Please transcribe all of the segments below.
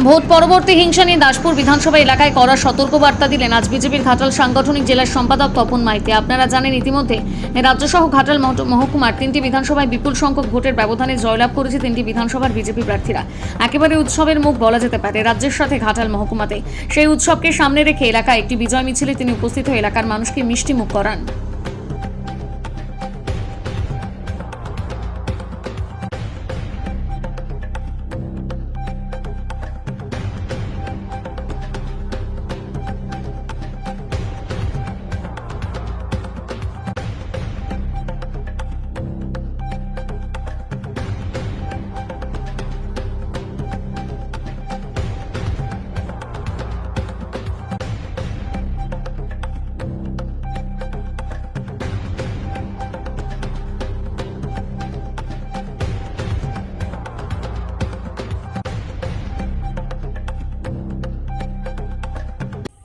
Vote পরবর্তী হিংসা নিয়ে দাসপুর বিধানসভা এলাকায় কড়া সতর্কবার্তা দিলেন আজ বিজেপির ঘাটাল সাংগঠনিক জেলার সম্পাদক তপন মাইতি। আপনারা জানেন ইতিমধ্যে রাজ্যসহ ঘাটাল মহকুমার 3টি বিধানসভায় বিপুল সংখ্যক ভোটের ব্যবধানে জয়লাভ করেছে 3টি বিধানসভার বিজেপি প্রার্থীরা। একেবারে উৎসবের মুখ বলা যেতে পারে রাজ্যের সাথে ঘাটাল মহকুমাতে। সেই উৎসবকে সামনে রেখে এলাকায় একটি বিজয় মিছিলে তিনি উপস্থিত হয়ে এলাকার মানুষকে মিষ্টি মুখ করান।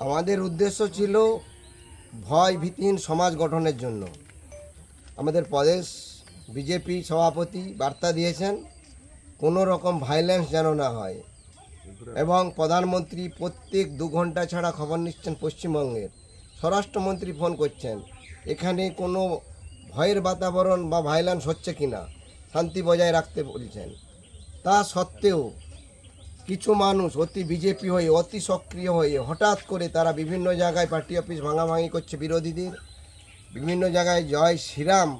আমাদের উদ্দেশ্য ছিল ভয় ভীতিহীন সমাজ গঠনের জন্য। আমাদের প্রদেশ বিজেপি সভাপতি বার্তা দিয়েছেন কোনো রকম ভায়োলেন্স যেন না হয়, এবং প্রধানমন্ত্রী প্রত্যেক 2 ঘন্টা ছাড়া খবর নিচ্ছেন পশ্চিমবঙ্গের। স্বরাষ্ট্রমন্ত্রী ফোন করছেন এখানে কোনো ভয়ের বাতাবরণ বা ভায়োলেন্স হচ্ছে কিনা শান্তি বজায় রাখতে বলছেন। তা সত্ত্বেও কিছু মানুষ অতি বিজেপি হয়ে অতি সক্রিয় হয়ে হঠাৎ করে তারা বিভিন্ন জায়গায় পার্টি অফিস ভাঙাভাঙি করছে, বিরোধীদের বিভিন্ন জায়গায় জয় শ্রীরাম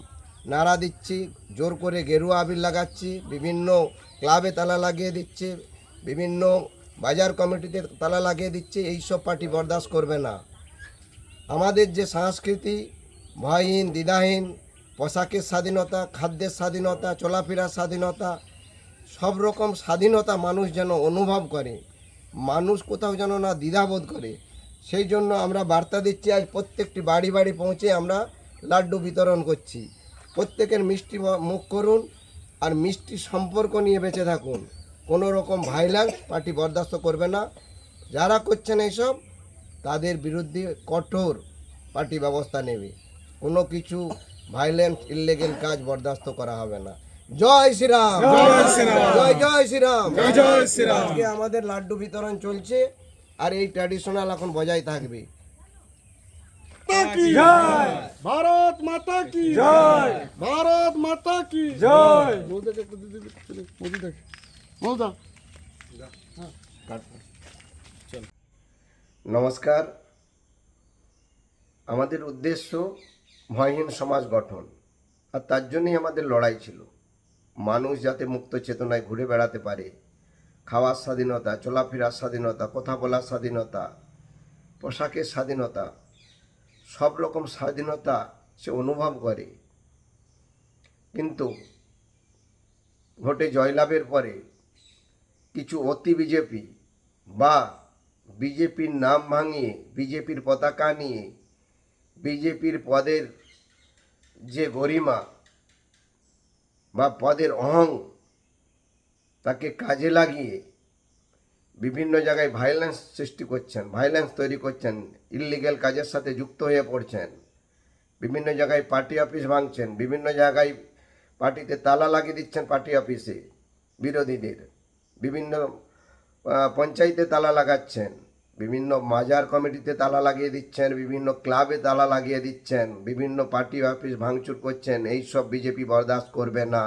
নারা দিচ্ছে, জোর করে গেরুয়া আবির লাগাচ্ছে, বিভিন্ন ক্লাবে তালা লাগিয়ে দিচ্ছে, বিভিন্ন বাজার কমিটিতে তালা লাগিয়ে দিচ্ছে। এইসব পার্টি বরদাস্ত করবে না। আমাদের যে সংস্কৃতি ভয়হীন দ্বিধাহীন পোশাকের স্বাধীনতা, খাদ্যের স্বাধীনতা, চলাফেরার স্বাধীনতা, সব রকম স্বাধীনতা মানুষ যেন অনুভব করে, মানুষ কোথাও যেন না দ্বিধাবোধ করে, সেই জন্য আমরা বার্তা দিচ্ছি। আজ প্রত্যেকটি বাড়ি বাড়ি পৌঁছে আমরা লাড্ডু বিতরণ করছি। প্রত্যেকের মিষ্টি মুখ করুন আর মিষ্টি সম্পর্ক নিয়ে বেঁচে থাকুন। কোনো রকম ভায়োলেন্স পার্টি বরদাস্ত করবে না। যারা করছেন এইসব তাদের বিরুদ্ধে কঠোর পার্টি ব্যবস্থা নেবে। কোনো কিছু ভায়োলেন্স ইললিগ্যাল কাজ বরদাস্ত করা হবে না। জয় শ্রীরাম, জয় জয় শ্রীরাম, জয় শ্রীরাম। আজকে আমাদের লাড্ডু বিতরণ চলছে আর এই ট্র্যাডিশনাল এখন বজায় থাকবে। ভারত মাতা কি জয়, ভারত মাতা কি জয়। নমস্কার। আমাদের উদ্দেশ্য ভয়হীন সমাজ গঠন, আর তার জন্যই আমাদের লড়াই ছিল। মানুষ যাতে মুক্ত চেতনায় ঘুরে বেড়াতে পারে, খাওয়ার স্বাধীনতা, চলাফেরার স্বাধীনতা, কথা বলার স্বাধীনতা, পোশাকের স্বাধীনতা, সব রকম স্বাধীনতা সে অনুভব করে। কিন্তু ভোটে জয়লাভের পরে কিছু অতি বিজেপি বা বিজেপির নাম ভাঙিয়ে বিজেপির পতাকা নিয়ে বিজেপির পদের যে গরিমা বা পদের অহং তাকে কাজে লাগিয়ে বিভিন্ন জায়গায় ভায়োলেন্স সৃষ্টি করছেন, ভায়োলেন্স তৈরি করছেন, ইললিগ্যাল কাজের সাথে যুক্ত হয়ে পড়ছেন। বিভিন্ন জায়গায় পার্টি অফিস ভাঙছেন, বিভিন্ন জায়গায় পার্টিতে তালা লাগিয়ে দিচ্ছেন, পার্টি অফিসে বিরোধীদের বিভিন্ন পঞ্চায়েতে তালা লাগাচ্ছেন, বিভিন্ন বাজার কমিটিতে তালা লাগিয়ে দিচ্ছেন, বিভিন্ন ক্লাবে তালা লাগিয়ে দিচ্ছেন, বিভিন্ন পার্টি অফিস ভাঙচুর করছেন। এইসব বিজেপি বরদাস্ত করবে না।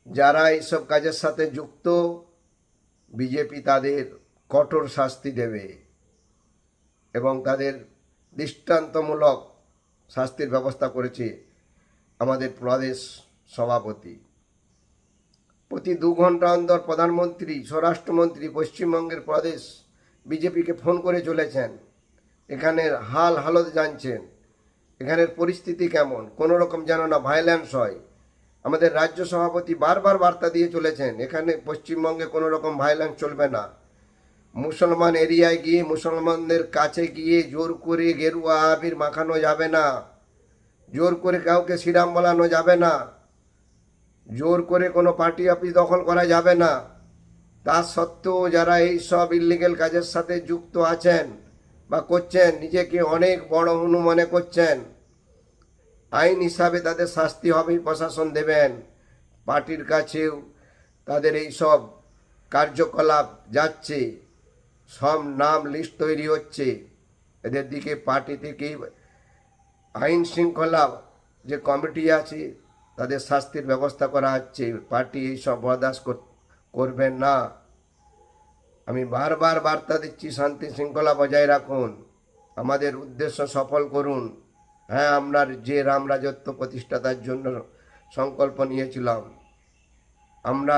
যারা এইসব কাজের সাথে যুক্ত বিজেপি তাদের কঠোর শাস্তি দেবে এবং তাদের দৃষ্টান্তমূলক শাস্তির ব্যবস্থা করেছে আমাদের প্রদেশ সভাপতি। প্রতি 2 ঘন্টা অন্তর প্রধানমন্ত্রী স্বরাষ্ট্রমন্ত্রী পশ্চিমবঙ্গের প্রদেশ বিজেপিকে ফোন করে চলেছেন, এখানের হাল হালত জানছেন, এখানের পরিস্থিতি কেমন, কোনো রকম যেন না ভায়োলেন্স হয়। আমাদের রাজ্য সভাপতি বারবার বার্তা দিয়ে চলেছেন এখানে পশ্চিমবঙ্গে কোনো রকম ভায়োলেন্স চলবে না। মুসলমান এরিয়ায় গিয়ে মুসলমানদের কাছে গিয়ে জোর করে গেরুয়া আবির মাখানো যাবে না, জোর করে কাউকে শ্রীরাম বলানো যাবে না, জোর করে কোনো পার্টি অফিস দখল করা যাবে না। তা সত্ত্বেও যারা এই সব ইললিগ্যাল কাজের সাথে যুক্ত আছেন বা করছেন, নিজেকে অনেক বড় হনু মনে করছেন, আইন হিসাবে তাদের শাস্তি হবে, প্রশাসন দেবেন। পার্টির কাছেও তাদের এই সব কার্যকলাপ যাচ্ছে, সব নাম লিস্ট তৈরি হচ্ছে, এদের দিকে পার্টি থেকে আইন শৃঙ্খলা যে কমিটি আছে তাদের শাস্তির ব্যবস্থা করা হচ্ছে। পার্টি এইসব বরদাস্ত করবেন না। আমি বারবার বার্তা দিচ্ছি, শান্তি শৃঙ্খলা বজায় রাখুন, আমাদের উদ্দেশ্য সফল করুন। হ্যাঁ, আমরা যে রাম রাজত্ব প্রতিষ্ঠাতার জন্য সংকল্প নিয়েছিলাম, আমরা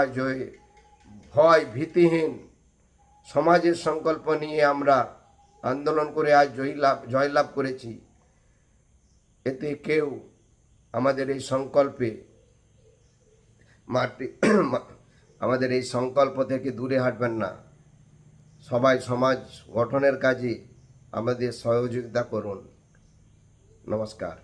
ভয় ভীতিহীন সমাজের সংকল্প নিয়ে আমরা আন্দোলন করে আজ জয়লাভ করেছি। এতে কেউ আমাদের এই সংকল্পে আমাদের এই সংকল্প থেকে দূরে হাঁটবেন না। সবাই সমাজ গঠনের কাজে আমাদের সহযোগিতা করুন। নমস্কার।